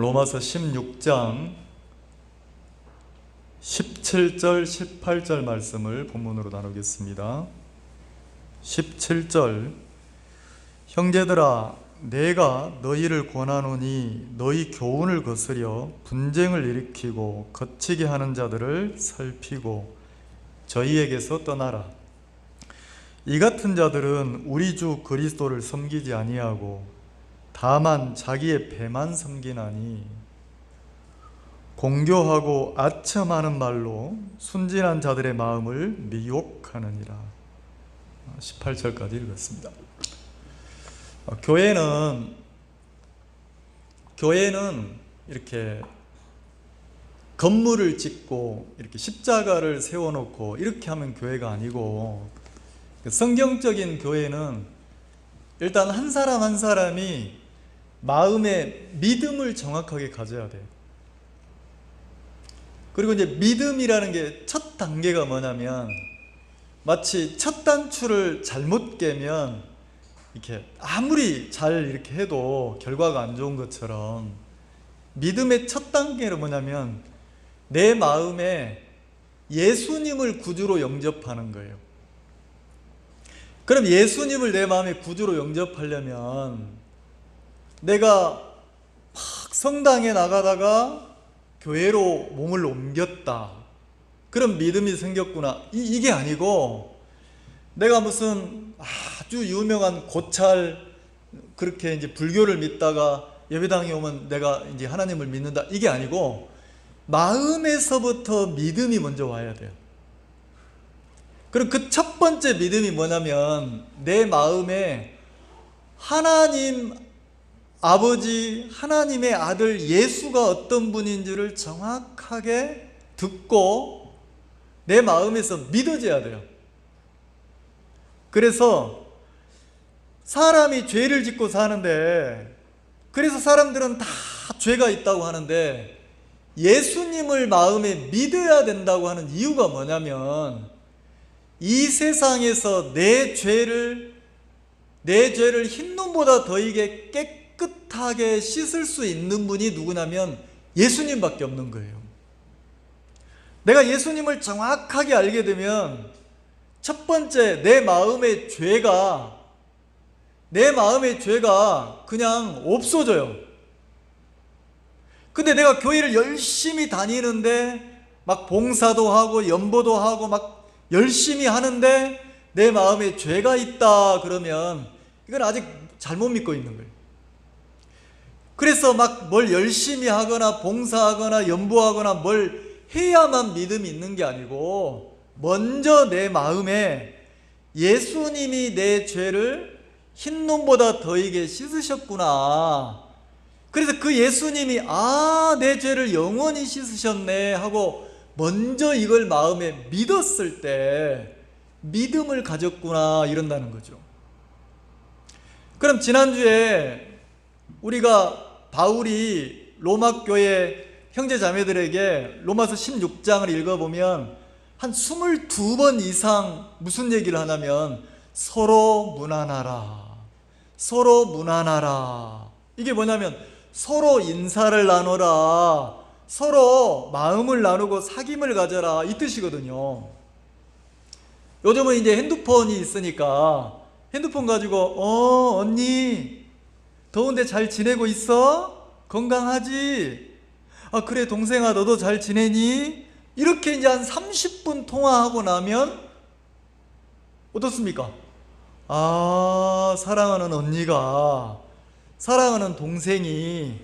로마서 16장 17절 18절 말씀을 본문으로 나누겠습니다. 17절 형제들아 내가 너희를 권하노니 너희 교훈을 거스려 분쟁을 일으키고 거치게 하는 자들을 살피고 저희에게서 떠나라. 이 같은 자들은 우리 주 그리스도를 섬기지 아니하고 다만 자기의 배만 섬기나니 공교하고 아첨하는 말로 순진한 자들의 마음을 미혹하느니라. 18절까지 읽었습니다. 교회는 이렇게 건물을 짓고 이렇게 십자가를 세워놓고 이렇게 하면 교회가 아니고, 성경적인 교회는 일단 한 사람 한 사람이 마음의 믿음을 정확하게 가져야 돼요. 그리고 이제 믿음이라는 게 첫 단계가 뭐냐면, 마치 첫 단추를 잘못 깨면 이렇게 아무리 잘 이렇게 해도 결과가 안 좋은 것처럼, 믿음의 첫 단계는 뭐냐면 내 마음에 예수님을 구주로 영접하는 거예요. 그럼 예수님을 내 마음에 구주로 영접하려면 내가 막 성당에 나가다가 교회로 몸을 옮겼다, 그런 믿음이 생겼구나, 이게 아니고, 내가 무슨 아주 유명한 고찰 그렇게 이제 불교를 믿다가 예배당에 오면 내가 이제 하나님을 믿는다, 이게 아니고 마음에서부터 믿음이 먼저 와야 돼요. 그럼 그 첫 번째 믿음이 뭐냐면 내 마음에 하나님 아버지, 하나님의 아들 예수가 어떤 분인지를 정확하게 듣고 내 마음에서 믿어져야 돼요. 그래서 사람이 죄를 짓고 사는데, 그래서 사람들은 다 죄가 있다고 하는데 예수님을 마음에 믿어야 된다고 하는 이유가 뭐냐면, 이 세상에서 내 죄를 흰눈보다 더이게 깨끗하게 씻을 수 있는 분이 누구냐면 예수님밖에 없는 거예요. 내가 예수님을 정확하게 알게 되면 첫 번째 내 마음의 죄가 그냥 없어져요. 근데 내가 교회를 열심히 다니는데 막 봉사도 하고 연보도 하고 막 열심히 하는데 내 마음에 죄가 있다 그러면 이건 아직 잘못 믿고 있는 거예요. 그래서 막 뭘 열심히 하거나 봉사하거나 연보하거나 뭘 해야만 믿음이 있는 게 아니고, 먼저 내 마음에 예수님이 내 죄를 흰눈보다 더이게 씻으셨구나, 그래서 그 예수님이 내 죄를 영원히 씻으셨네 하고 먼저 이걸 마음에 믿었을 때 믿음을 가졌구나, 이런다는 거죠. 그럼 지난주에 우리가 바울이 로마 교회 형제 자매들에게 로마서 16장을 읽어보면 한 22번 이상 무슨 얘기를 하냐면 서로 무난하라, 서로 무난하라. 이게 뭐냐면 서로 인사를 나누라, 서로 마음을 나누고 사귐을 가져라, 이 뜻이거든요. 요즘은 이제 핸드폰이 있으니까 핸드폰 가지고 언니 더운데 잘 지내고 있어? 건강하지? 그래 동생아 너도 잘 지내니? 이렇게 이제 한 30분 통화하고 나면 어떻습니까? 사랑하는 언니가, 사랑하는 동생이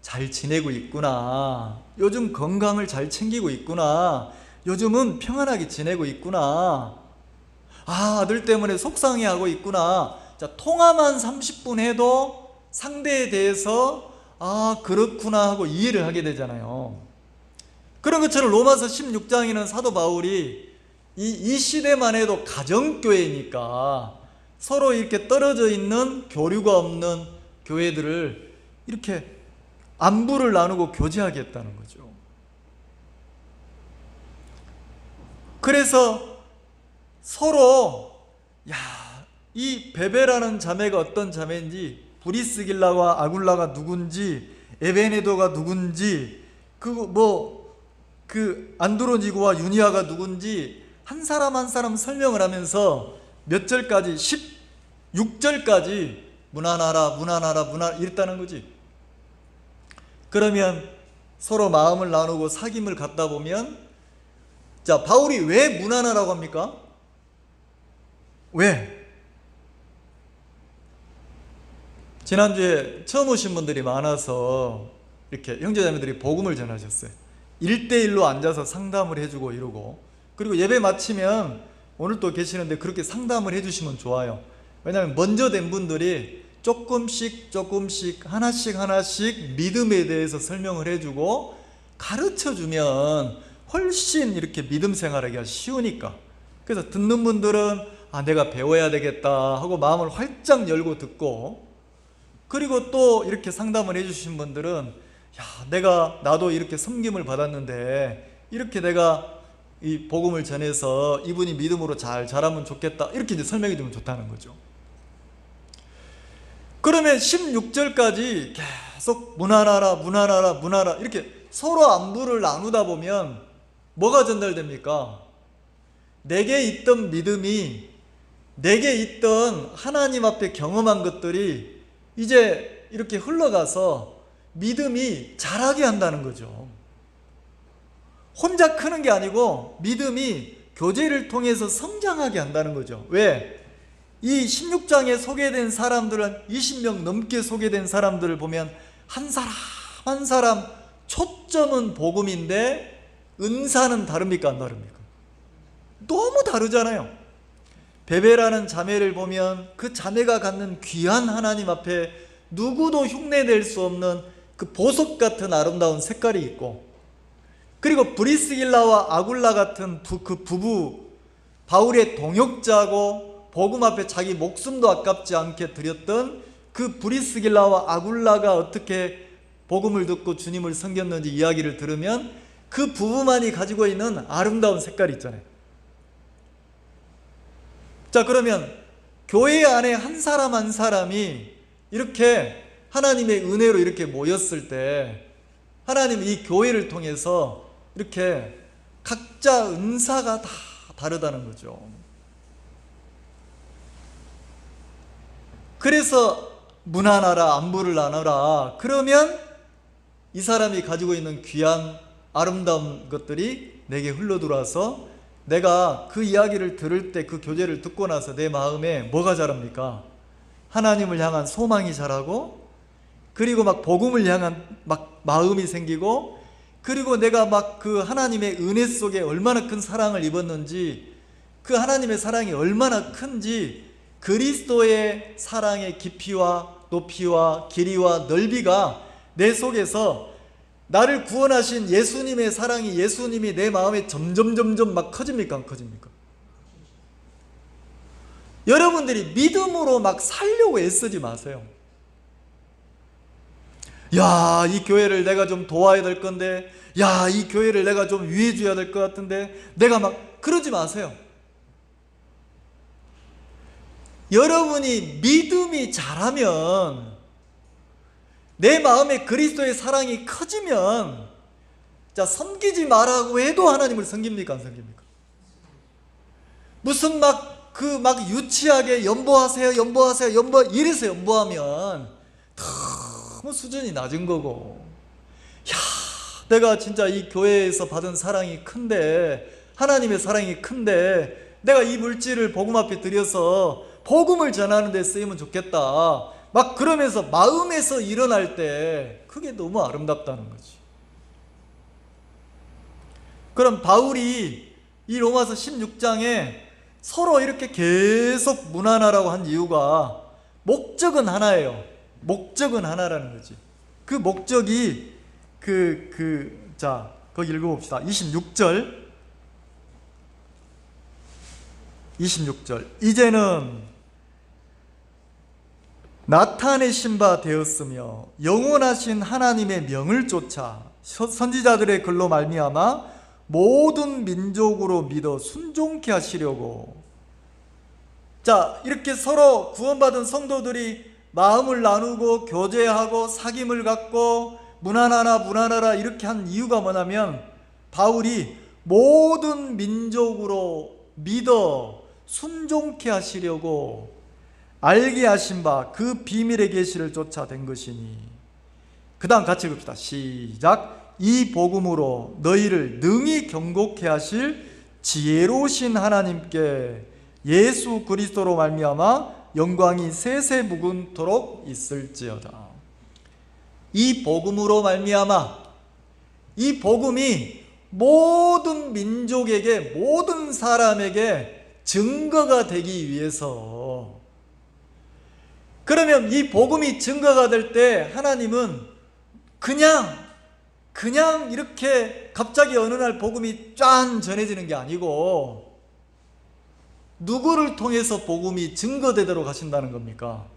잘 지내고 있구나, 요즘 건강을 잘 챙기고 있구나, 요즘은 평안하게 지내고 있구나, 아들 때문에 속상해하고 있구나. 자, 통화만 30분 해도 상대에 대해서 그렇구나 하고 이해를 하게 되잖아요. 그런 것처럼 로마서 16장에는 사도 바울이 이 시대만 해도 가정교회니까 서로 이렇게 떨어져 있는 교류가 없는 교회들을 이렇게 안부를 나누고 교제하겠다는 거죠. 그래서 서로 이 베베라는 자매가 어떤 자매인지, 브리스길라와 아굴라가 누군지 에베네도가 누군지, 그 안드로니고와 유니아가 누군지 한 사람 한 사람 설명을 하면서 몇 절까지, 16절까지 문안하라 이랬다는 거지. 그러면 서로 마음을 나누고 사귐을 갖다 보면, 자, 바울이 왜 문안하라고 합니까? 왜? 지난주에 처음 오신 분들이 많아서 이렇게 형제자매들이 복음을 전하셨어요. 1대1로 앉아서 상담을 해주고 이러고, 그리고 예배 마치면 오늘 또 계시는데 그렇게 상담을 해주시면 좋아요. 왜냐하면 먼저 된 분들이 조금씩 하나씩 믿음에 대해서 설명을 해주고 가르쳐주면 훨씬 이렇게 믿음 생활하기가 쉬우니까. 그래서 듣는 분들은 내가 배워야 되겠다 하고 마음을 활짝 열고 듣고, 그리고 또 이렇게 상담을 해주신 분들은 나도 이렇게 섬김을 받았는데 이렇게 내가 이 복음을 전해서 이분이 믿음으로 잘 자라면 좋겠다, 이렇게 이제 설명해 주면 좋다는 거죠. 그러면 16절까지 계속 문안하라 이렇게 서로 안부를 나누다 보면 뭐가 전달됩니까? 내게 있던 믿음이, 내게 있던 하나님 앞에 경험한 것들이 이제 이렇게 흘러가서 믿음이 자라게 한다는 거죠. 혼자 크는 게 아니고 믿음이 교제를 통해서 성장하게 한다는 거죠. 왜? 이 16장에 소개된 사람들은 20명 넘게 소개된 사람들을 보면 한 사람 한 사람 초점은 복음인데 은사는 다릅니까? 안 다릅니까? 너무 다르잖아요. 베베라는 자매를 보면 그 자매가 갖는 귀한 하나님 앞에 누구도 흉내낼 수 없는 그 보석 같은 아름다운 색깔이 있고, 그리고 브리스길라와 아굴라 같은 그 부부, 바울의 동역자고 복음 앞에 자기 목숨도 아깝지 않게 드렸던 그 브리스길라와 아굴라가 어떻게 복음을 듣고 주님을 섬겼는지 이야기를 들으면 그 부부만이 가지고 있는 아름다운 색깔이 있잖아요. 자, 그러면 교회 안에 한 사람 한 사람이 이렇게 하나님의 은혜로 이렇게 모였을 때 하나님 이 교회를 통해서 이렇게 각자 은사가 다 다르다는 거죠. 그래서 문안하라, 안부를 나누라. 그러면 이 사람이 가지고 있는 귀한 아름다운 것들이 내게 흘러들어와서 내가 그 이야기를 들을 때, 그 교제를 듣고 나서 내 마음에 뭐가 자랍니까? 하나님을 향한 소망이 자라고, 그리고 막 복음을 향한 막 마음이 생기고, 그리고 내가 막 그 하나님의 은혜 속에 얼마나 큰 사랑을 입었는지, 그 하나님의 사랑이 얼마나 큰지, 그리스도의 사랑의 깊이와 높이와 길이와 넓이가 내 속에서 나를 구원하신 예수님의 사랑이, 예수님이 내 마음에 점점 막 커집니까? 안 커집니까? 여러분들이 믿음으로 막 살려고 애쓰지 마세요. 야, 이 교회를 내가 좀 도와야 될 건데, 야, 이 교회를 내가 좀 위해 줘야 될 것 같은데, 내가 막 그러지 마세요. 여러분이 믿음이 자라면, 내 마음에 그리스도의 사랑이 커지면, 자, 섬기지 말라고 해도 하나님을 섬깁니까? 안 섬깁니까? 무슨 막 유치하게 연보하세요 이래서 연보하면 너무 수준이 낮은 거고, 야, 내가 진짜 이 교회에서 받은 사랑이 큰데, 하나님의 사랑이 큰데, 내가 이 물질을 복음 앞에 들여서 복음을 전하는 데 쓰이면 좋겠다, 막 그러면서 마음에서 일어날 때 그게 너무 아름답다는 거지. 그럼 바울이 이 로마서 16장에 서로 이렇게 계속 문안하라고 한 이유가 목적은 하나예요. 목적은 하나라는 거지. 그 목적이 자, 거기 읽어봅시다. 26절. 이제는 나타내신 바 되었으며 영원하신 하나님의 명을 쫓아 선지자들의 글로 말미암아 모든 민족으로 믿어 순종케 하시려고. 자, 이렇게 서로 구원받은 성도들이 마음을 나누고 교제하고 사귐을 갖고 무난하라 이렇게 한 이유가 뭐냐면 바울이 모든 민족으로 믿어 순종케 하시려고 알게 하신 바 그 비밀의 계시를 쫓아낸 것이니. 그 다음 같이 봅시다. 시작. 이 복음으로 너희를 능히 경고케 하실 지혜로우신 하나님께 예수 그리스도로 말미암아 영광이 세세무근토록 있을지어다. 이 복음으로 말미암아, 이 복음이 모든 민족에게, 모든 사람에게 증거가 되기 위해서. 그러면 이 복음이 증거가 될 때 하나님은 그냥 이렇게 갑자기 어느 날 복음이 짠 전해지는 게 아니고 누구를 통해서 복음이 증거되도록 하신다는 겁니까?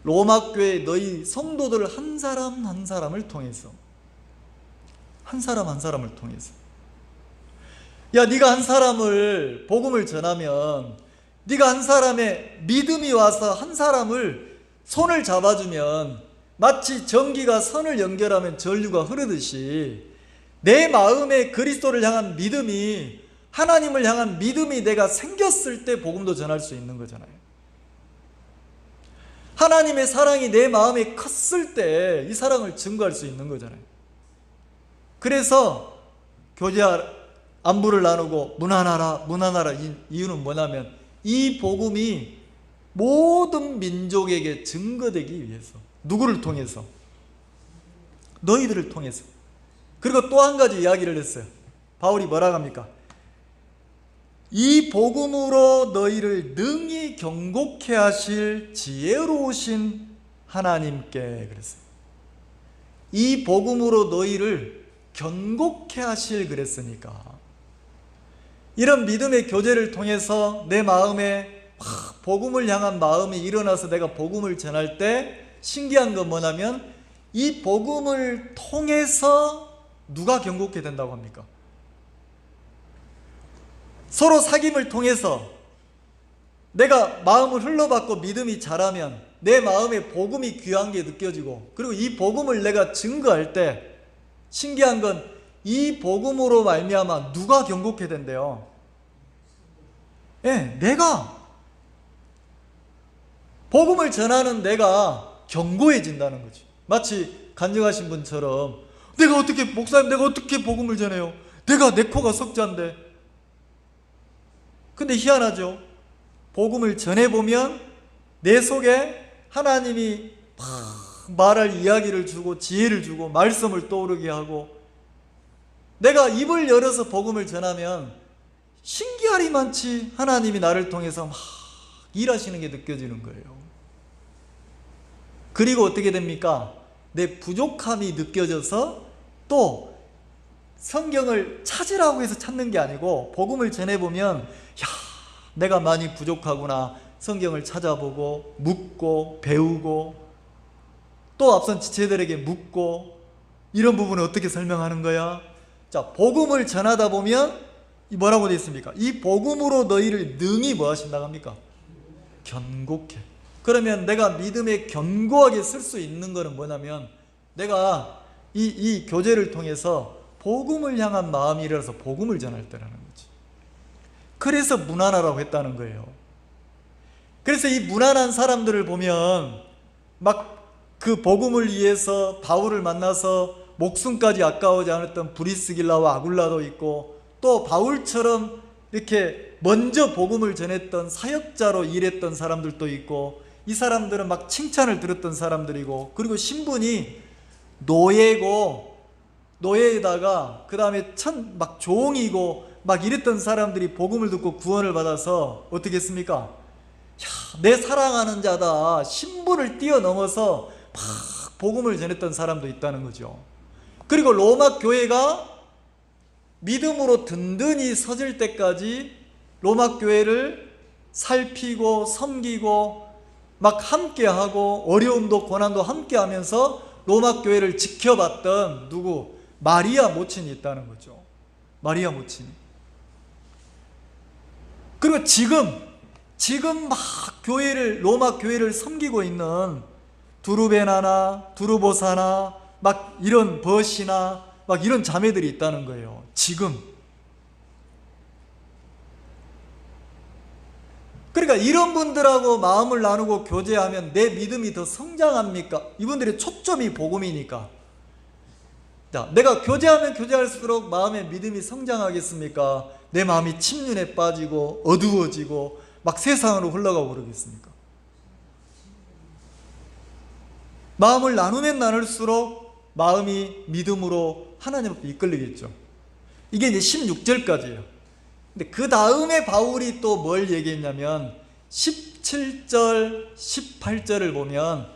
로마 교회 너희 성도들 한 사람 한 사람을 통해서, 한 사람 한 사람을 통해서. 야, 네가 한 사람을 복음을 전하면, 네가 한 사람의 믿음이 와서 한 사람을 손을 잡아주면 마치 전기가 선을 연결하면 전류가 흐르듯이 내 마음에 그리스도를 향한 믿음이, 하나님을 향한 믿음이 내가 생겼을 때 복음도 전할 수 있는 거잖아요. 하나님의 사랑이 내 마음에 컸을 때 이 사랑을 증거할 수 있는 거잖아요. 그래서 교제 안부를 나누고 무난하라 이유는 뭐냐면 이 복음이 모든 민족에게 증거되기 위해서. 누구를 통해서? 너희들을 통해서. 그리고 또 한 가지 이야기를 했어요. 바울이 뭐라고 합니까? 이 복음으로 너희를 능히 경고케 하실 지혜로우신 하나님께 그랬어요. 이 복음으로 너희를 경고케 하실 그랬으니까 이런 믿음의 교제를 통해서 내 마음에 복음을 향한 마음이 일어나서 내가 복음을 전할 때 신기한 건 뭐냐면 이 복음을 통해서 누가 경고케 된다고 합니까? 서로 사귐을 통해서 내가 마음을 흘러받고 믿음이 자라면 내 마음에 복음이 귀한 게 느껴지고, 그리고 이 복음을 내가 증거할 때 신기한 건 이 복음으로 말미암아 누가 경고케 된대요? 내가 복음을 전하는 내가 견고해진다는 거지. 마치 간증하신 분처럼 내가 어떻게, 목사님 내가 어떻게 복음을 전해요? 내가 내 코가 석자인데. 근데 희한하죠. 복음을 전해보면 내 속에 하나님이 말할 이야기를 주고 지혜를 주고 말씀을 떠오르게 하고, 내가 입을 열어서 복음을 전하면 신기하리만치 하나님이 나를 통해서 막 일하시는 게 느껴지는 거예요. 그리고 어떻게 됩니까? 내 부족함이 느껴져서 또 성경을 찾으라고 해서 찾는 게 아니고 복음을 전해보면 내가 많이 부족하구나. 성경을 찾아보고 묻고 배우고 또 앞선 지체들에게 묻고, 이런 부분을 어떻게 설명하는 거야? 자, 복음을 전하다 보면 뭐라고 되어 있습니까? 이 복음으로 너희를 능히 뭐 하신다고 합니까? 견고케. 그러면 내가 믿음에 견고하게 쓸 수 있는 것은 뭐냐면 내가 이 교제를 통해서 복음을 향한 마음이 일어나서 복음을 전할 때라는 거지. 그래서 무난하라고 했다는 거예요. 그래서 이 무난한 사람들을 보면 막 그 복음을 위해서 바울을 만나서 목숨까지 아까워하지 않았던 브리스길라와 아굴라도 있고, 또 바울처럼 이렇게 먼저 복음을 전했던 사역자로 일했던 사람들도 있고, 이 사람들은 막 칭찬을 들었던 사람들이고, 그리고 신분이 노예고, 노예에다가 그 다음에 막 종이고 막 이랬던 사람들이 복음을 듣고 구원을 받아서 어떻게 했습니까? 내 사랑하는 자다, 신분을 뛰어넘어서 막 복음을 전했던 사람도 있다는 거죠. 그리고 로마 교회가 믿음으로 든든히 서질 때까지 로마 교회를 살피고 섬기고 막 함께하고 어려움도 고난도 함께하면서 로마 교회를 지켜봤던 누구? 마리아 모친이 있다는 거죠. 마리아 모친이. 그리고 지금 막 로마 교회를 섬기고 있는 두루베나나 두루보사나 막 이런 벗이나 막 이런 자매들이 있다는 거예요. 지금. 그러니까 이런 분들하고 마음을 나누고 교제하면 내 믿음이 더 성장합니까? 이분들의 초점이 복음이니까. 자, 내가 교제하면 교제할수록 마음의 믿음이 성장하겠습니까? 내 마음이 침륜에 빠지고 어두워지고 막 세상으로 흘러가고 그러겠습니까? 마음을 나누면 나눌수록 마음이 믿음으로 하나님 앞에 이끌리겠죠. 이게 이제 16절까지예요. 근데 그 다음에 바울이 또 뭘 얘기했냐면 17절, 18절을 보면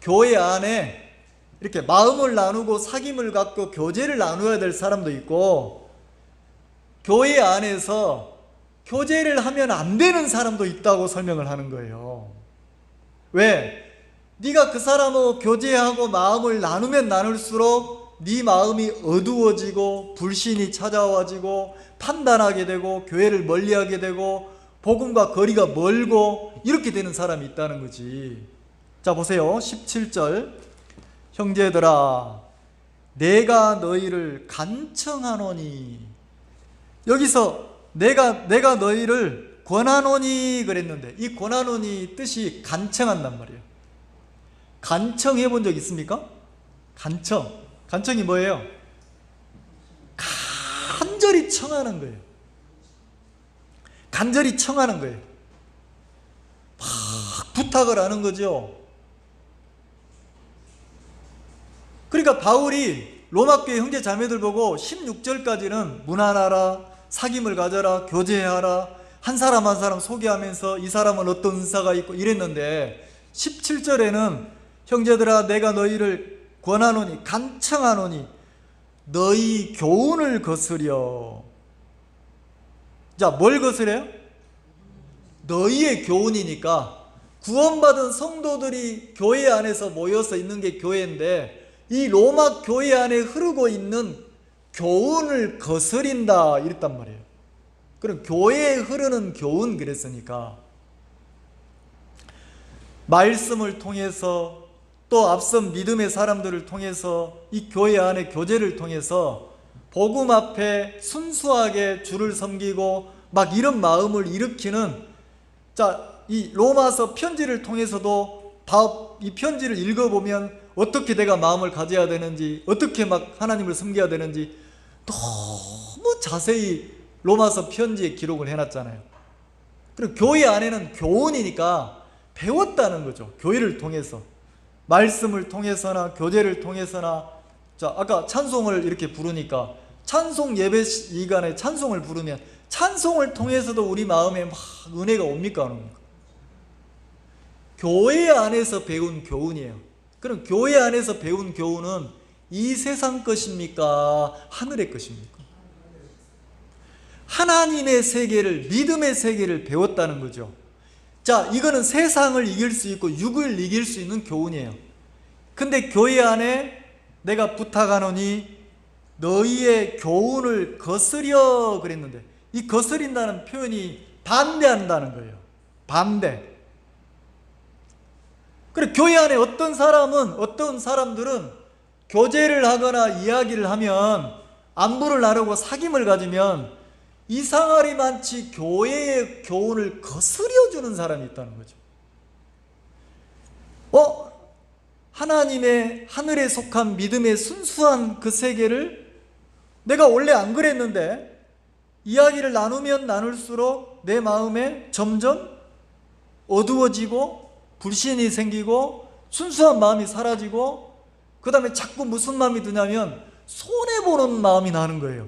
교회 안에 이렇게 마음을 나누고 사귐을 갖고 교제를 나누어야 될 사람도 있고, 교회 안에서 교제를 하면 안 되는 사람도 있다고 설명을 하는 거예요. 왜? 네가 그 사람하고 교제하고 마음을 나누면 나눌수록 네 마음이 어두워지고 불신이 찾아와지고 판단하게 되고 교회를 멀리하게 되고 복음과 거리가 멀고 이렇게 되는 사람이 있다는 거지. 자, 보세요. 17절. 형제들아, 내가 너희를 간청하노니. 여기서 내가 너희를 권하노니 그랬는데, 이 권하노니 뜻이 간청한단 말이에요. 간청해 본 적 있습니까? 간청이 뭐예요? 간절히 청하는 거예요. 간절히 청하는 거예요. 막 부탁을 하는 거죠. 그러니까 바울이 로마교회 형제 자매들 보고 16절까지는 문안하라, 사귐을 가져라, 교제하라, 한 사람 한 사람 소개하면서 이 사람은 어떤 은사가 있고 이랬는데, 17절에는 형제들아 내가 너희를 권하노니 간청하노니 너희 교훈을 거스려. 자, 뭘 거스려요? 너희의 교훈이니까 구원받은 성도들이 교회 안에서 모여서 있는 게 교회인데, 이 로마 교회 안에 흐르고 있는 교훈을 거스린다 이랬단 말이에요. 그럼 교회에 흐르는 교훈 그랬으니까 말씀을 통해서 또 앞선 믿음의 사람들을 통해서 이 교회 안에 교제를 통해서 복음 앞에 순수하게 주를 섬기고 막 이런 마음을 일으키는, 자, 이 로마서 편지를 통해서도 이 편지를 읽어보면 어떻게 내가 마음을 가져야 되는지, 어떻게 막 하나님을 섬겨야 되는지 너무 자세히 로마서 편지에 기록을 해놨잖아요. 그리고 교회 안에는 교훈이니까 배웠다는 거죠. 교회를 통해서, 말씀을 통해서나 교제를 통해서나. 자, 아까 찬송을 이렇게 부르니까 찬송 예배 시간에 찬송을 부르면 찬송을 통해서도 우리 마음에 막 은혜가 옵니까 안 옵니까? 교회 안에서 배운 교훈이에요. 그럼 교회 안에서 배운 교훈은 이 세상 것입니까? 하늘의 것입니까? 하나님의 세계를, 믿음의 세계를 배웠다는 거죠. 자, 이거는 세상을 이길 수 있고 육을 이길 수 있는 교훈이에요. 근데 교회 안에 내가 부탁하노니 너희의 교훈을 거스려 그랬는데, 이 거스린다는 표현이 반대한다는 거예요. 반대. 그리고 교회 안에 어떤 사람들은 교제를 하거나 이야기를 하면, 안부를 나누고 사귐을 가지면 이상하리 많지 교회의 교훈을 거스려주는 사람이 있다는 거죠. 하나님의 하늘에 속한 믿음의 순수한 그 세계를 내가 원래 안 그랬는데 이야기를 나누면 나눌수록 내 마음에 점점 어두워지고 불신이 생기고 순수한 마음이 사라지고, 그 다음에 자꾸 무슨 마음이 드냐면 손해보는 마음이 나는 거예요.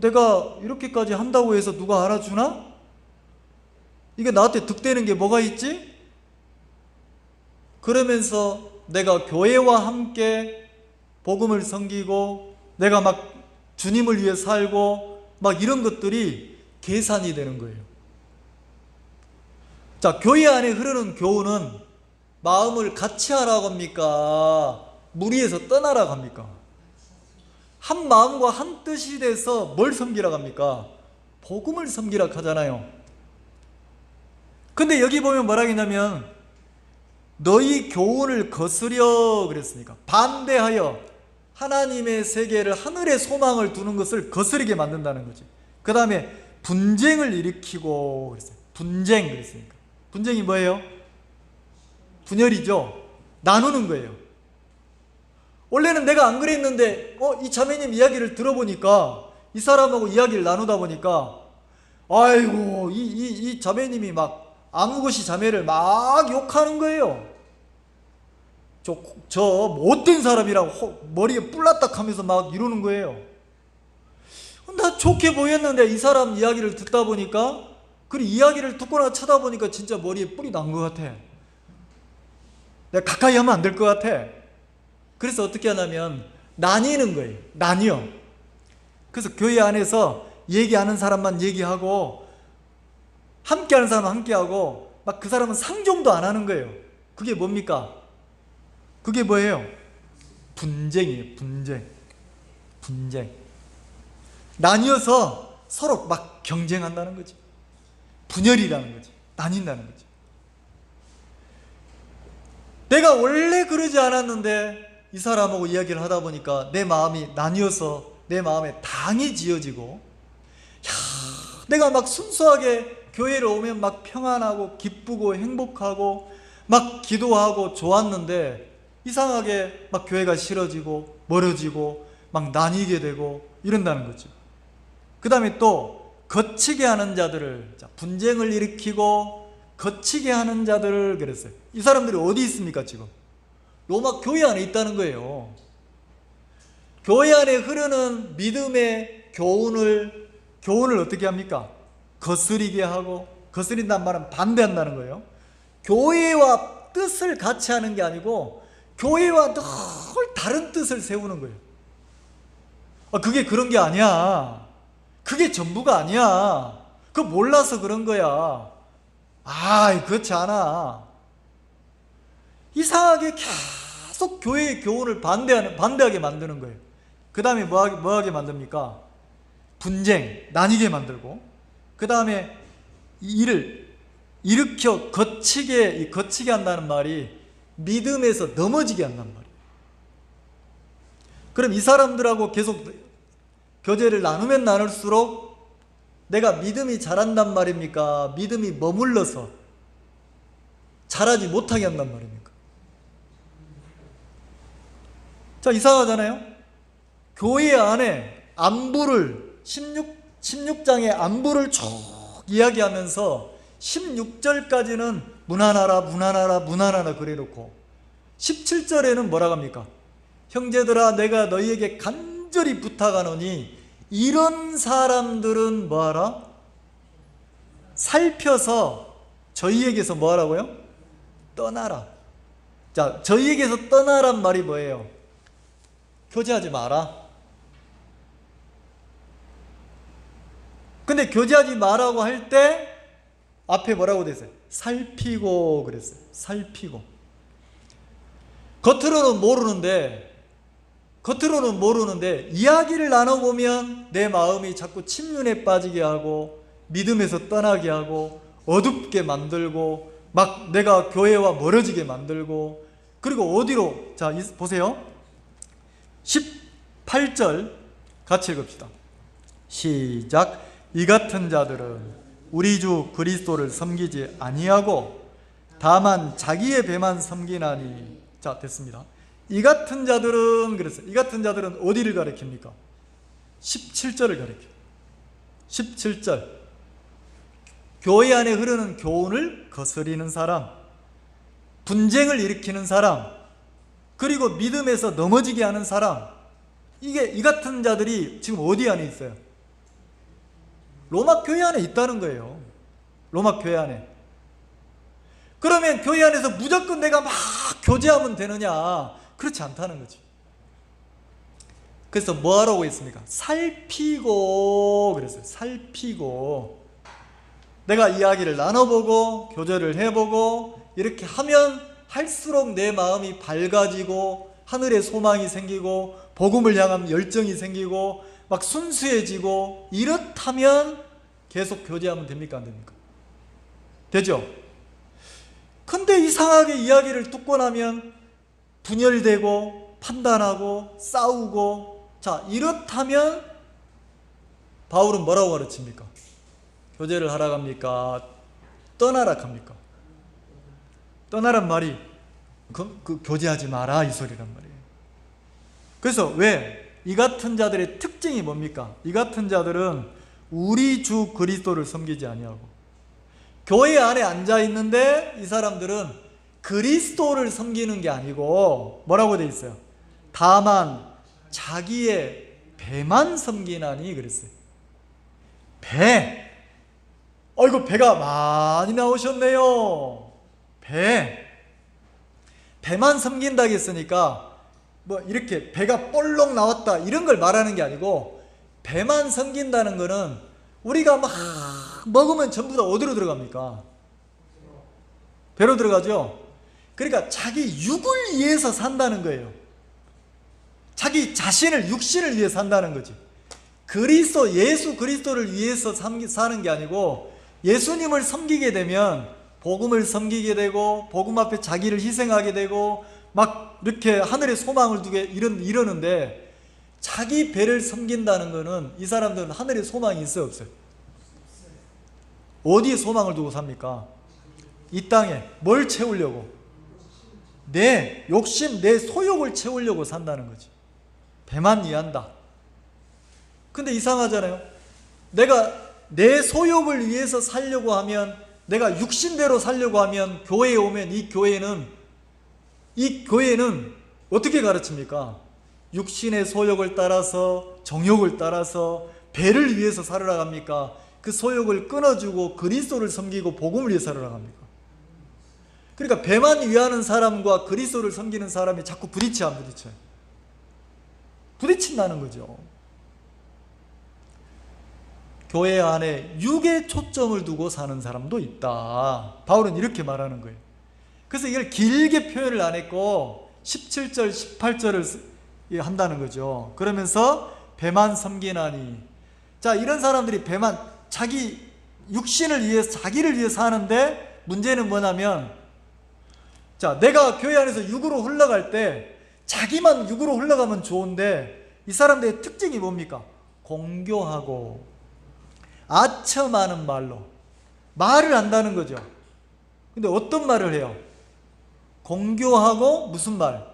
내가 이렇게까지 한다고 해서 누가 알아주나? 이게 나한테 득되는 게 뭐가 있지? 그러면서 내가 교회와 함께 복음을 섬기고 내가 막 주님을 위해 살고 막 이런 것들이 계산이 되는 거예요. 자, 교회 안에 흐르는 교훈은 마음을 같이 하라고 합니까? 무리해서 떠나라고 합니까? 한 마음과 한 뜻이 돼서 뭘 섬기라고 합니까? 복음을 섬기라고 하잖아요. 근데 여기 보면 뭐라 했냐면 너희 교훈을 거스려 그랬으니까 반대하여 하나님의 세계를 하늘의 소망을 두는 것을 거스르게 만든다는 거지. 그 다음에 분쟁을 일으키고 그랬어요. 분쟁 그랬으니까. 분쟁이 뭐예요? 분열이죠. 나누는 거예요. 원래는 내가 안 그랬는데 이 자매님 이야기를 들어보니까 이 사람하고 이야기를 나누다 보니까 아이고 이 자매님이 막 아무것이 자매를 막 욕하는 거예요. 저 못된 사람이라고 머리에 뿔났다 하면서 막 이러는 거예요. 나 좋게 보였는데 이 사람 이야기를 듣다 보니까 그리고 이야기를 듣거나 쳐다보니까 진짜 머리에 뿔이 난 것 같아. 내가 가까이 하면 안 될 것 같아. 그래서 어떻게 하냐면 나뉘는 거예요. 나뉘어. 그래서 교회 안에서 얘기하는 사람만 얘기하고 함께하는 사람은 함께하고 막 그 사람은 상종도 안 하는 거예요. 그게 뭡니까? 그게 뭐예요? 분쟁이에요. 분쟁. 나뉘어서 서로 막 경쟁한다는 거지. 분열이라는 거지. 나뉜다는 거지. 내가 원래 그러지 않았는데 이 사람하고 이야기를 하다 보니까 내 마음이 나뉘어서 내 마음에 당이 지어지고, 내가 막 순수하게 교회를 오면 막 평안하고 기쁘고 행복하고 막 기도하고 좋았는데 이상하게 막 교회가 싫어지고 멀어지고 막 나뉘게 되고 이런다는 거죠. 그 다음에 또 거치게 하는 자들을, 분쟁을 일으키고 거치게 하는 자들을 그랬어요. 이 사람들이 어디 있습니까? 지금 로마 교회 안에 있다는 거예요. 교회 안에 흐르는 믿음의 교훈을 어떻게 합니까? 거스리게 하고, 거스린다는 말은 반대한다는 거예요. 교회와 뜻을 같이 하는 게 아니고 교회와 늘 다른 뜻을 세우는 거예요. 그게 그런 게 아니야. 그게 전부가 아니야. 그거 몰라서 그런 거야. 그렇지 않아. 이상하게 계속 교회의 교훈을 반대하게 만드는 거예요. 그 다음에 뭐하게 만듭니까? 분쟁, 나뉘게 만들고, 그 다음에 이를 일으켜 거치게 한다는 말이 믿음에서 넘어지게 한단 말이에요. 그럼 이 사람들하고 계속 교제를 나누면 나눌수록 내가 믿음이 자란단 말입니까? 믿음이 머물러서 자라지 못하게 한단 말입니까? 자, 이상하잖아요? 교회 안에 안부를 16장의 안부를 쭉 이야기하면서 16절까지는 무난하라 그래놓고 17절에는 뭐라고 합니까? 형제들아 내가 너희에게 간절히 부탁하노니 이런 사람들은 뭐하라? 살펴서 저희에게서 뭐하라고요? 떠나라. 자, 저희에게서 떠나란 말이 뭐예요? 교제하지 마라. 근데 교제하지 마라고 할 때 앞에 뭐라고 됐어요? 살피고 그랬어요. 살피고. 겉으로는 모르는데 이야기를 나눠보면 내 마음이 자꾸 침륜에 빠지게 하고 믿음에서 떠나게 하고 어둡게 만들고 막 내가 교회와 멀어지게 만들고, 그리고 어디로, 자 보세요. 18절 같이 읽읍시다. 시작. 이 같은 자들은 우리 주 그리스도를 섬기지 아니하고 다만 자기의 배만 섬기나니. 자, 됐습니다. 이 같은 자들은 그랬어요. 이 같은 자들은 어디를 가리킵니까? 17절을 가리켜요. 17절. 교회 안에 흐르는 교훈을 거스리는 사람, 분쟁을 일으키는 사람, 그리고 믿음에서 넘어지게 하는 사람, 이 같은 자들이 지금 어디 안에 있어요? 로마 교회 안에 있다는 거예요. 로마 교회 안에. 그러면 교회 안에서 무조건 내가 막 교제하면 되느냐? 그렇지 않다는 거지. 그래서 뭐 하라고 했습니까? 살피고 그랬어요. 살피고. 내가 이야기를 나눠보고 교제를 해보고 이렇게 하면 할수록 내 마음이 밝아지고 하늘의 소망이 생기고 복음을 향한 열정이 생기고 막 순수해지고, 이렇다면 계속 교제하면 됩니까? 안 됩니까? 되죠? 근데 이상하게 이야기를 듣고 나면 분열되고 판단하고 싸우고, 자, 이렇다면 바울은 뭐라고 가르칩니까? 교제를 하라 합니까? 떠나라 합니까? 떠나란 말이 그 교제하지 마라 이 소리란 말이에요. 그래서 왜? 이 같은 자들의 특징이 뭡니까? 이 같은 자들은 우리 주 그리스도를 섬기지 아니하고, 교회 안에 앉아 있는데 이 사람들은 그리스도를 섬기는 게 아니고 뭐라고 돼 있어요? 다만 자기의 배만 섬기나니 그랬어요. 배. 어이구, 배가 많이 나오셨네요. 배만 섬긴다고 했으니까 뭐 이렇게 배가 볼록 나왔다 이런 걸 말하는 게 아니고, 배만 섬긴다는 거는 우리가 막 먹으면 전부 다 어디로 들어갑니까? 배로 들어가죠. 그러니까 자기 육을 위해서 산다는 거예요. 자기 자신을, 육신을 위해 산다는 거지. 예수 그리스도를 위해서 사는 게 아니고, 예수님을 섬기게 되면 복음을 섬기게 되고 복음 앞에 자기를 희생하게 되고 막 이렇게 하늘에 소망을 두게 이러는데, 자기 배를 섬긴다는 거는 이 사람들은 하늘에 소망이 있어요, 없어요? 어디에 소망을 두고 삽니까? 이 땅에 뭘 채우려고? 내 욕심, 내 소욕을 채우려고 산다는 거지. 배만 위한다. 근데 이상하잖아요. 내가 내 소욕을 위해서 살려고 하면, 내가 육신대로 살려고 하면 교회에 오면 이 교회는 어떻게 가르칩니까? 육신의 소욕을 따라서, 정욕을 따라서 배를 위해서 살으라 합니까? 그 소욕을 끊어주고 그리스도를 섬기고 복음을 위해 살으라 합니까? 그러니까 배만 위하는 사람과 그리스도를 섬기는 사람이 자꾸 부딪혀 안 부딪혀요? 부딪힌다는 거죠. 교회 안에 육에 초점을 두고 사는 사람도 있다. 바울은 이렇게 말하는 거예요. 그래서 이걸 길게 표현을 안 했고 17절, 18절을 한다는 거죠. 그러면서 배만 섬기나니. 자, 이런 사람들이 배만, 자기 육신을 위해서, 자기를 위해서 하는데, 문제는 뭐냐면, 자, 내가 교회 안에서 육으로 흘러갈 때 자기만 육으로 흘러가면 좋은데, 이 사람들의 특징이 뭡니까? 공교하고 아첨하는 말을 한다는 거죠. 근데 어떤 말을 해요? 공교하고 무슨 말?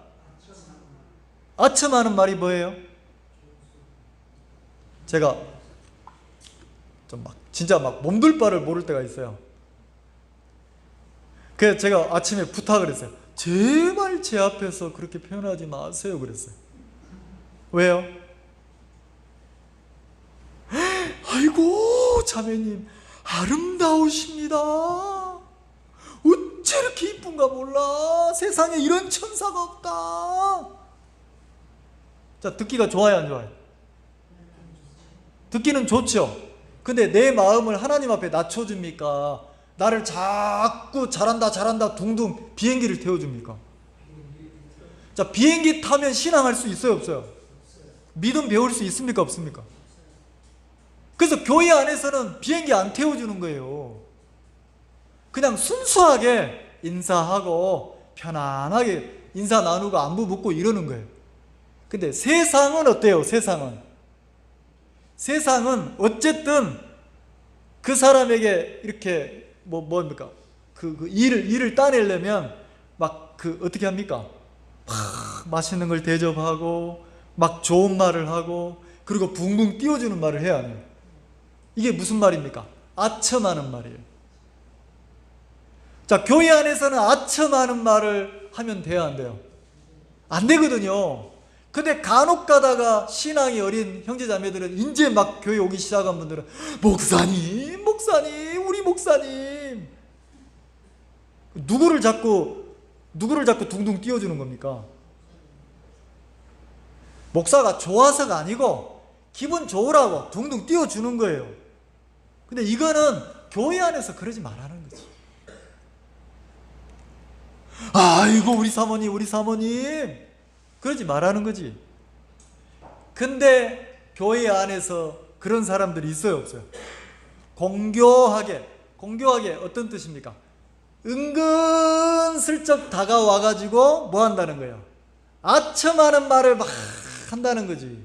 아첨하는 말이 뭐예요? 제가 좀 진짜 몸둘 바를 모를 때가 있어요. 그래서 제가 아침에 부탁을 했어요. 제발 제 앞에서 그렇게 표현하지 마세요 그랬어요. 왜요? 아이고 자매님 아름다우십니다. 어째 이렇게 이쁜가 몰라. 세상에 이런 천사가 없다. 자, 듣기가 좋아요 안 좋아요? 듣기는 좋죠. 근데 내 마음을 하나님 앞에 낮춰줍니까? 나를 자꾸 잘한다 둥둥 비행기를 태워줍니까? 자, 비행기 타면 신앙할 수 있어요 없어요? 믿음 배울 수 있습니까 없습니까? 그래서 교회 안에서는 비행기 안 태워주는 거예요. 그냥 순수하게 인사하고 편안하게 인사 나누고 안부 묻고 이러는 거예요. 근데 세상은 어때요? 세상은 어쨌든 그 사람에게 이렇게 뭡니까? 그 일을 따내려면 어떻게 합니까? 막 맛있는 걸 대접하고 막 좋은 말을 하고 그리고 붕붕 띄워주는 말을 해야 해요. 이게 무슨 말입니까? 아첨하는 말이에요. 자, 교회 안에서는 아첨하는 말을 하면 돼요 안 돼요? 안 되거든요. 근데 간혹 가다가 신앙이 어린 형제자매들은 이제 막 교회 오기 시작한 분들은 목사님 우리 목사님 누구를 자꾸 둥둥 띄워주는 겁니까? 목사가 좋아서가 아니고 기분 좋으라고 둥둥 띄워주는 거예요. 근데 이거는 교회 안에서 그러지 말라는 거지. 아이고 우리 사모님 그러지 말라는 거지. 근데 교회 안에서 그런 사람들이 있어요 없어요? 공교하게 어떤 뜻입니까? 은근슬쩍 다가와가지고 뭐 한다는 거예요? 아첨하는 말을 막 한다는 거지.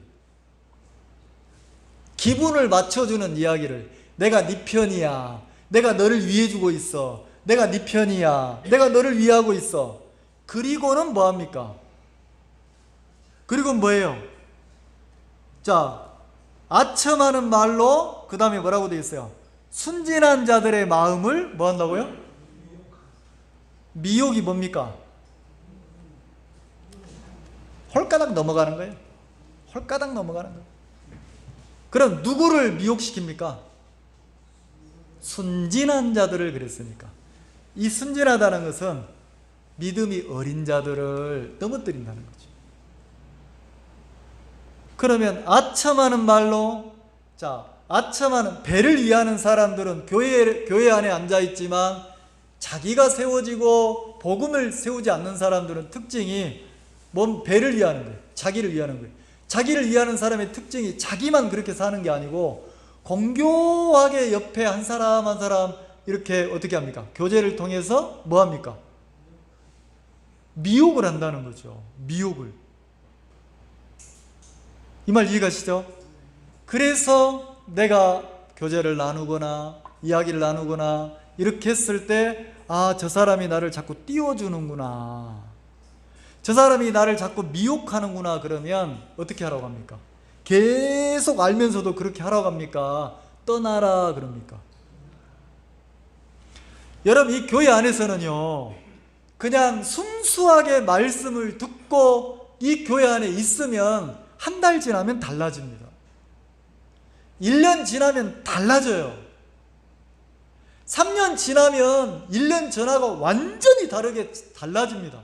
기분을 맞춰주는 이야기를. 내가 네 편이야. 내가 너를 위해주고 있어. 내가 네 편이야. 내가 너를 위하고 있어. 그리고는 뭐합니까? 그리고 뭐예요? 자, 아첨하는 말로 그 다음에 뭐라고 되어 있어요? 순진한 자들의 마음을 뭐 한다고요? 미혹이 뭡니까? 홀가닥 넘어가는 거예요. 홀가닥 넘어가는 거예요. 그럼 누구를 미혹시킵니까? 순진한 자들을 그랬으니까. 이 순진하다는 것은 믿음이 어린 자들을 넘어뜨린다는 거죠. 그러면 아첨하는 말로, 자, 아첨하는, 배를 위하는 사람들은 교회 안에 앉아있지만 자기가 세워지고 복음을 세우지 않는 사람들은 특징이 뭔 배를 위하는 거예요. 자기를 위하는 거예요. 자기를 위하는 사람의 특징이 자기만 그렇게 사는 게 아니고 공교하게 옆에 한 사람 한 사람 이렇게 어떻게 합니까? 교제를 통해서 뭐 합니까? 미혹을 한다는 거죠. 미혹을. 이 말 이해가시죠? 그래서 내가 교제를 나누거나 이야기를 나누거나 이렇게 했을 때, 아, 저 사람이 나를 자꾸 띄워주는구나, 저 사람이 나를 자꾸 미혹하는구나, 그러면 어떻게 하라고 합니까? 계속 알면서도 그렇게 하라고 합니까? 떠나라 그럽니까? 여러분, 이 교회 안에서는요, 그냥 순수하게 말씀을 듣고 이 교회 안에 있으면 한 달 지나면 달라집니다. 1년 지나면 달라져요. 3년 지나면 1년 전하고 완전히 다르게 달라집니다.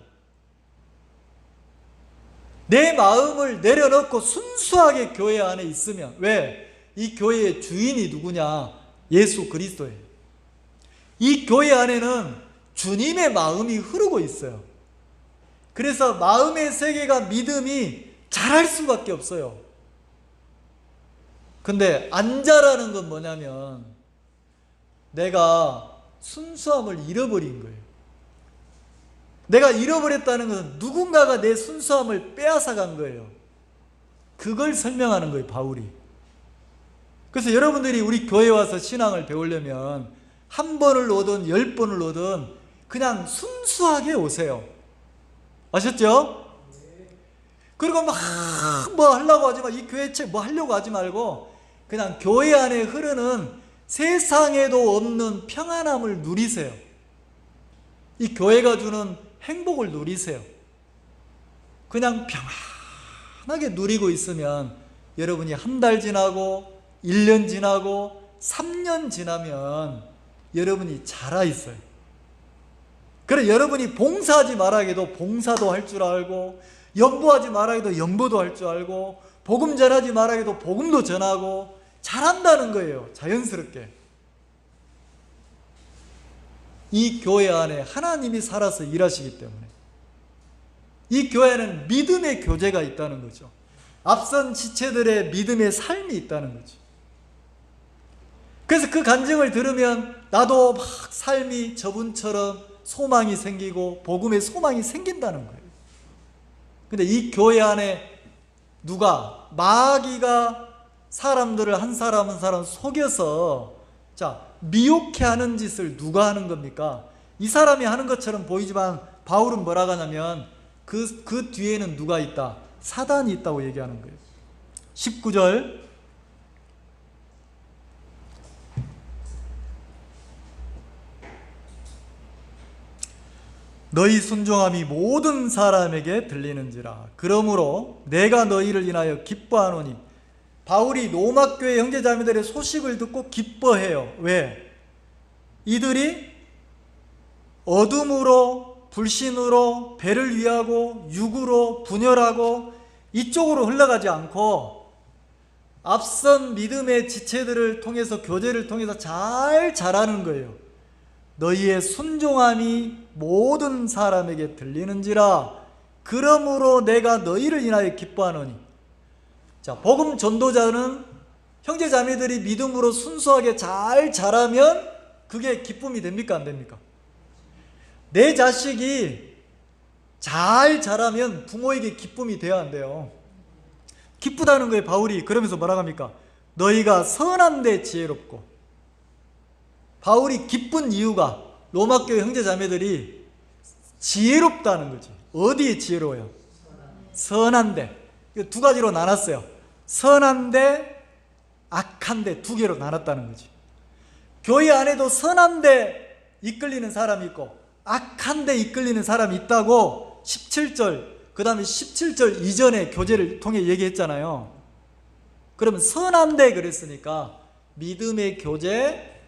내 마음을 내려놓고 순수하게 교회 안에 있으면. 왜? 이 교회의 주인이 누구냐? 예수 그리스도예요. 이 교회 안에는 주님의 마음이 흐르고 있어요. 그래서 마음의 세계가, 믿음이 자랄 수밖에 없어요. 근데 안 자라는 건 뭐냐면 내가 순수함을 잃어버린 거예요. 내가 잃어버렸다는 것은 누군가가 내 순수함을 빼앗아간 거예요. 그걸 설명하는 거예요, 바울이. 그래서 여러분들이 우리 교회에 와서 신앙을 배우려면 1번을 오든 10번을 오든 그냥 순수하게 오세요. 아셨죠? 그리고 막 뭐 하려고 하지 마. 이 교회 뭐 하려고 하지 말고 그냥 교회 안에 흐르는 세상에도 없는 평안함을 누리세요. 이 교회가 주는 행복을 누리세요. 그냥 평안하게 누리고 있으면 여러분이 한 달 지나고 1년 지나고 3년 지나면 여러분이 자라 있어요. 그래, 여러분이 봉사하지 말아 해도 봉사도 할 줄 알고, 연보하지 말아 해도 연보도 할 줄 알고, 복음 전하지 말아 해도 복음도 전하고 잘한다는 거예요. 자연스럽게. 이 교회 안에 하나님이 살아서 일하시기 때문에. 이 교회는 믿음의 교제가 있다는 거죠. 앞선 지체들의 믿음의 삶이 있다는 거죠. 그래서 그 간증을 들으면 나도 막 삶이 저분처럼 소망이 생기고 복음의 소망이 생긴다는 거예요. 근데 이 교회 안에 누가, 마귀가 사람들을 한 사람 한 사람 속여서, 자, 미혹해 하는 짓을 누가 하는 겁니까? 이 사람이 하는 것처럼 보이지만 바울은 뭐라고 하냐면 그 뒤에는 누가 있다? 사단이 있다고 얘기하는 거예요. 19절, 너희 순종함이 모든 사람에게 들리는지라. 그러므로 내가 너희를 인하여 기뻐하노니. 바울이 로마 교회 형제자매들의 소식을 듣고 기뻐해요. 왜? 이들이 어둠으로, 불신으로, 배를 위하고 육으로 분열하고 이쪽으로 흘러가지 않고 앞선 믿음의 지체들을 통해서, 교제를 통해서 잘 자라는 거예요. 너희의 순종함이 모든 사람에게 들리는지라. 그러므로 내가 너희를 인하여 기뻐하노니. 자, 복음 전도자는 형제자매들이 믿음으로 순수하게 잘 자라면 그게 기쁨이 됩니까? 안 됩니까? 내 자식이 잘 자라면 부모에게 기쁨이 돼야 한대요. 기쁘다는 거에 바울이 그러면서 뭐라고 합니까? 너희가 선한데 지혜롭고. 바울이 기쁜 이유가 로마 교회 형제 자매들이 지혜롭다는 거지. 어디에 지혜로워요? 선한데. 두 가지로 나눴어요. 선한데, 악한데, 두 개로 나눴다는 거지. 교회 안에도 선한데 이끌리는 사람이 있고 악한데 이끌리는 사람이 있다고 17절, 그 다음에 17절 이전의 교제를 통해 얘기했잖아요. 그러면 선한데 그랬으니까 믿음의 교제,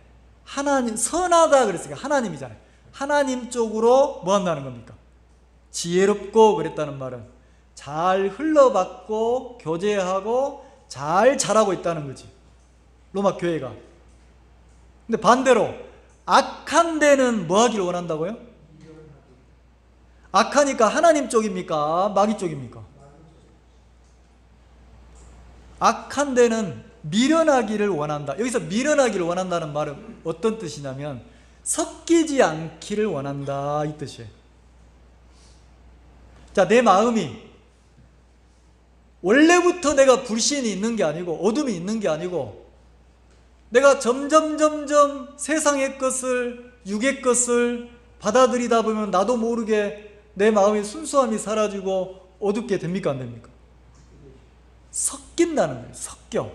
하나님, 선하다 그랬으니까 하나님이잖아요. 하나님 쪽으로 뭐 한다는 겁니까? 지혜롭고 그랬다는 말은 잘 흘러받고 교제하고 잘 자라고 있다는 거지, 로마 교회가. 근데 반대로 악한 데는 뭐 하기를 원한다고요? 악하니까 하나님 쪽입니까? 마귀 쪽입니까? 악한 데는 미련하기를 원한다. 여기서 미련하기를 원한다는 말은 어떤 뜻이냐면 섞이지 않기를 원한다, 이 뜻이에요. 자, 내 마음이 원래부터 내가 불신이 있는 게 아니고 어둠이 있는 게 아니고 내가 점점 세상의 것을, 육의 것을 받아들이다 보면 나도 모르게 내 마음의 순수함이 사라지고 어둡게 됩니까? 안 됩니까? 섞인다는 거예요. 섞여.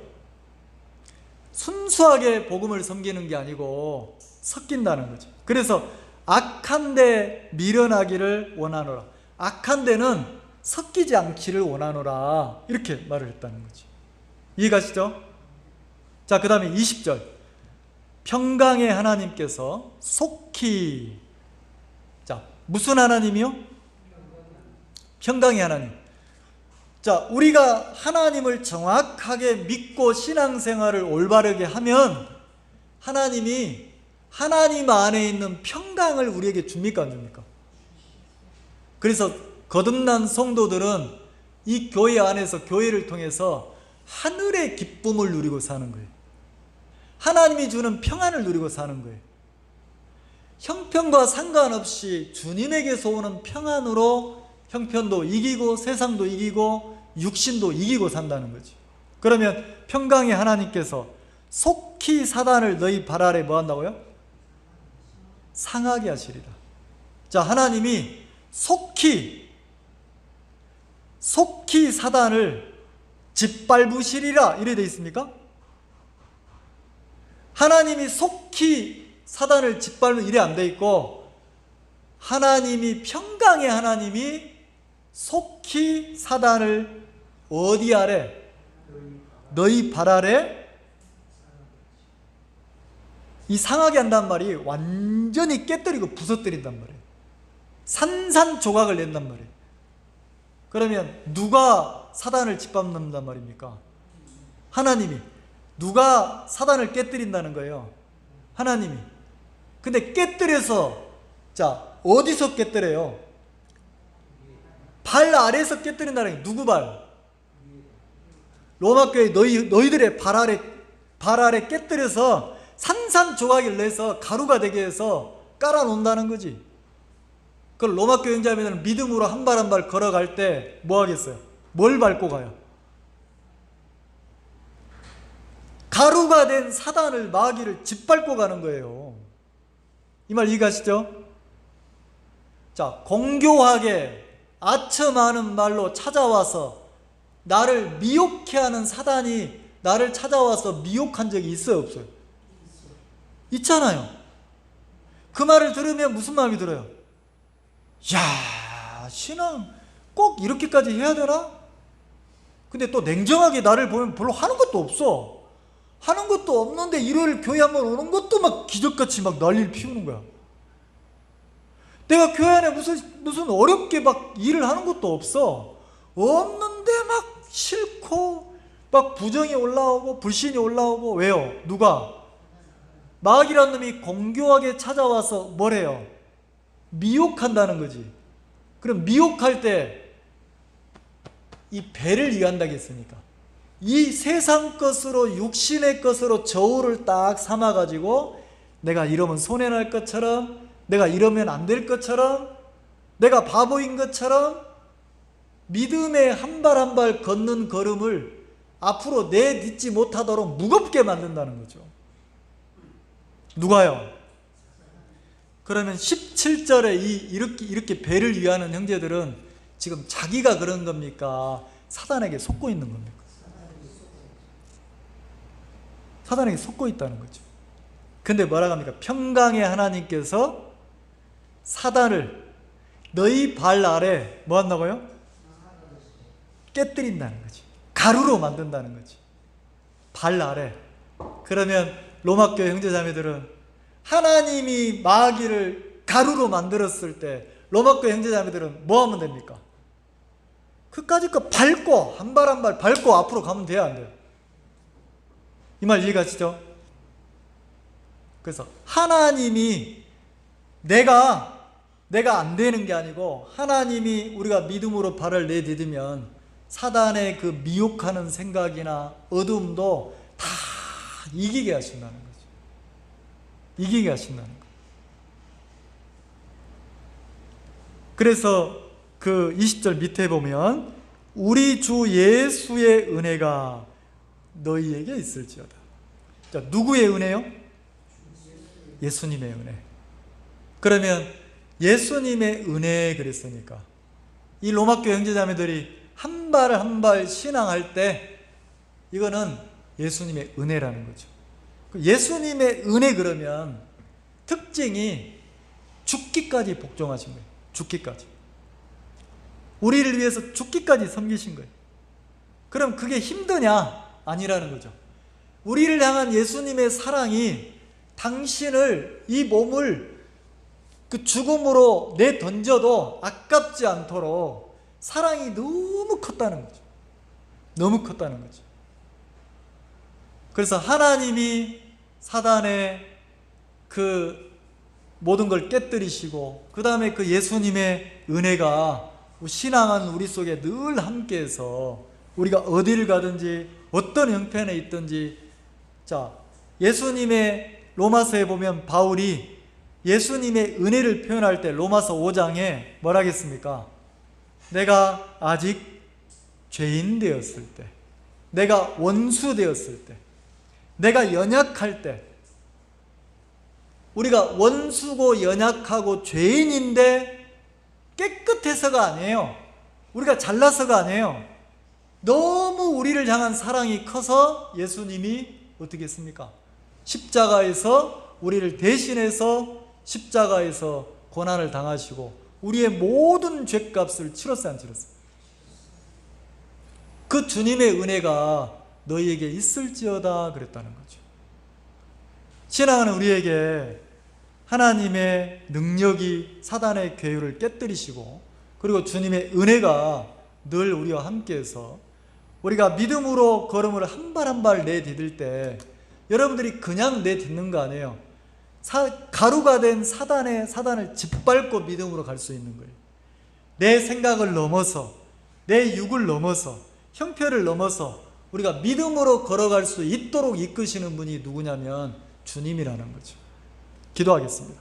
순수하게 복음을 섬기는 게 아니고 섞인다는 거죠. 그래서 악한데 미련하기를 원하노라. 악한 데는 섞이지 않기를 원하노라. 이렇게 말을 했다는 거죠. 이해가시죠? 자, 그 다음에 20절. 평강의 하나님께서 속히. 자, 무슨 하나님이요? 평강의 하나님. 자, 우리가 하나님을 정확하게 믿고 신앙생활을 올바르게 하면 하나님이 하나님 안에 있는 평강을 우리에게 줍니까? 안 줍니까? 그래서 거듭난 성도들은 이 교회 안에서, 교회를 통해서 하늘의 기쁨을 누리고 사는 거예요. 하나님이 주는 평안을 누리고 사는 거예요. 형편과 상관없이 주님에게서 오는 평안으로 형편도 이기고 세상도 이기고 육신도 이기고 산다는 거지. 그러면 평강의 하나님께서 속히 사단을 너희 발 아래 뭐 한다고요? 상하게 하시리라. 자, 하나님이 속히 사단을 짓밟으시리라 이래 돼 있습니까? 하나님이 속히 사단을 짓밟는 이래 안 돼 있고 하나님이, 평강의 하나님이 속히 사단을 어디 아래? 너희 발 아래? 이 상하게 한단 말이 완전히 깨뜨리고 부서뜨린단 말이에요. 산산조각을 낸단 말이에요. 그러면 누가 사단을 짓밟는단 말입니까? 하나님이. 누가 사단을 깨뜨린다는 거예요? 하나님이. 근데 깨뜨려서, 자, 어디서 깨뜨려요? 발 아래에서 깨뜨린다는 게 누구 발? 로마교회 너희들의 발 아래 깨뜨려서 산산조각을 내서 가루가 되게 해서 깔아놓는다는 거지. 그걸 로마교회 형제자매들은 믿음으로 한 발 한 발 걸어갈 때 뭐 하겠어요? 뭘 밟고 가요? 가루가 된 사단을, 마귀를 짓밟고 가는 거예요. 이 말 이해가시죠? 자, 공교하게 아첨하는 말로 찾아와서 나를 미혹해 하는 사단이 나를 찾아와서 미혹한 적이 있어요, 없어요? 있잖아요. 그 말을 들으면 무슨 마음이 들어요? 야, 신앙 꼭 이렇게까지 해야 되나? 근데 또 냉정하게 나를 보면 별로 하는 것도 없어. 하는 것도 없는데 일요일 교회 한번 오는 것도 막 기적같이 막 난리를 피우는 거야. 내가 교회 안에 무슨 어렵게 막 일을 하는 것도 없어. 없는데 막 싫고 막 부정이 올라오고 불신이 올라오고. 왜요? 누가? 마귀라는 놈이 공교하게 찾아와서 뭘 해요? 미혹한다는 거지. 그럼 미혹할 때 이 배를 이해한다고 했으니까 이 세상 것으로, 육신의 것으로 저울을 딱 삼아가지고 내가 이러면 손해날 것처럼, 내가 이러면 안 될 것처럼, 내가 바보인 것처럼 믿음의 한 발 한 발 걷는 걸음을 앞으로 내딛지 못하도록 무겁게 만든다는 거죠. 누가요? 그러면 17절에 이렇게 배를 위하는 형제들은 지금 자기가 그런 겁니까? 사단에게 속고 있는 겁니까? 사단에게 속고 있다는 거죠. 근데 뭐라고 합니까? 평강의 하나님께서 사단을 너희 발 아래 뭐 한다고요? 깨뜨린다는 거지. 가루로 만든다는 거지. 발 아래. 그러면 로마교회 형제자매들은 하나님이 마귀를 가루로 만들었을 때 로마교회 형제자매들은 뭐 하면 됩니까? 그까짓 거 밟고 한 발 한 발 밟고 앞으로 가면 돼야 안 돼요? 이 말 이해가시죠? 그래서 하나님이 내가 안 되는 게 아니고 하나님이 우리가 믿음으로 발을 내디디면 사단의 그 미혹하는 생각이나 어둠도 다 이기게 하신다는 거죠. 이기게 하신다는 거예요. 그래서 그 20절 밑에 보면 우리 주 예수의 은혜가 너희에게 있을지어다. 자, 누구의 은혜요? 예수님의 은혜. 그러면 예수님의 은혜 그랬으니까 이 로마교회 형제자매들이 한 발 한 발 신앙할 때 이거는 예수님의 은혜라는 거죠. 예수님의 은혜 그러면 특징이 죽기까지 복종하신 거예요. 죽기까지. 우리를 위해서 죽기까지 섬기신 거예요. 그럼 그게 힘드냐? 아니라는 거죠. 우리를 향한 예수님의 사랑이 당신을, 이 몸을 그 죽음으로 내던져도 아깝지 않도록 사랑이 너무 컸다는 거죠. 너무 컸다는 거죠. 그래서 하나님이 사단의 그 모든 걸 깨뜨리시고 그 다음에 그 예수님의 은혜가 신앙한 우리 속에 늘 함께해서 우리가 어디를 가든지 어떤 형편에 있든지, 자, 예수님의 로마서에 보면 바울이 예수님의 은혜를 표현할 때 로마서 5장에 뭐라 하겠습니까? 내가 아직 죄인 되었을 때, 내가 원수 되었을 때, 내가 연약할 때, 우리가 원수고 연약하고 죄인인데 깨끗해서가 아니에요. 우리가 잘나서가 아니에요. 너무 우리를 향한 사랑이 커서 예수님이 어떻게 했습니까? 십자가에서 우리를 대신해서 십자가에서 고난을 당하시고 우리의 모든 죄값을 치렀어요, 안 치렀어요? 그 주님의 은혜가 너희에게 있을지어다 그랬다는 거죠. 신앙은 우리에게 하나님의 능력이 사단의 괴유를 깨뜨리시고 그리고 주님의 은혜가 늘 우리와 함께해서 우리가 믿음으로 걸음을 한 발 한 발 내디딜 때 여러분들이 그냥 내딛는 거 아니에요. 가루가 된 사단을 짓밟고 믿음으로 갈 수 있는 거예요. 내 생각을 넘어서, 내 육을 넘어서, 형편을 넘어서 우리가 믿음으로 걸어갈 수 있도록 이끄시는 분이 누구냐면 주님이라는 거죠. 기도하겠습니다.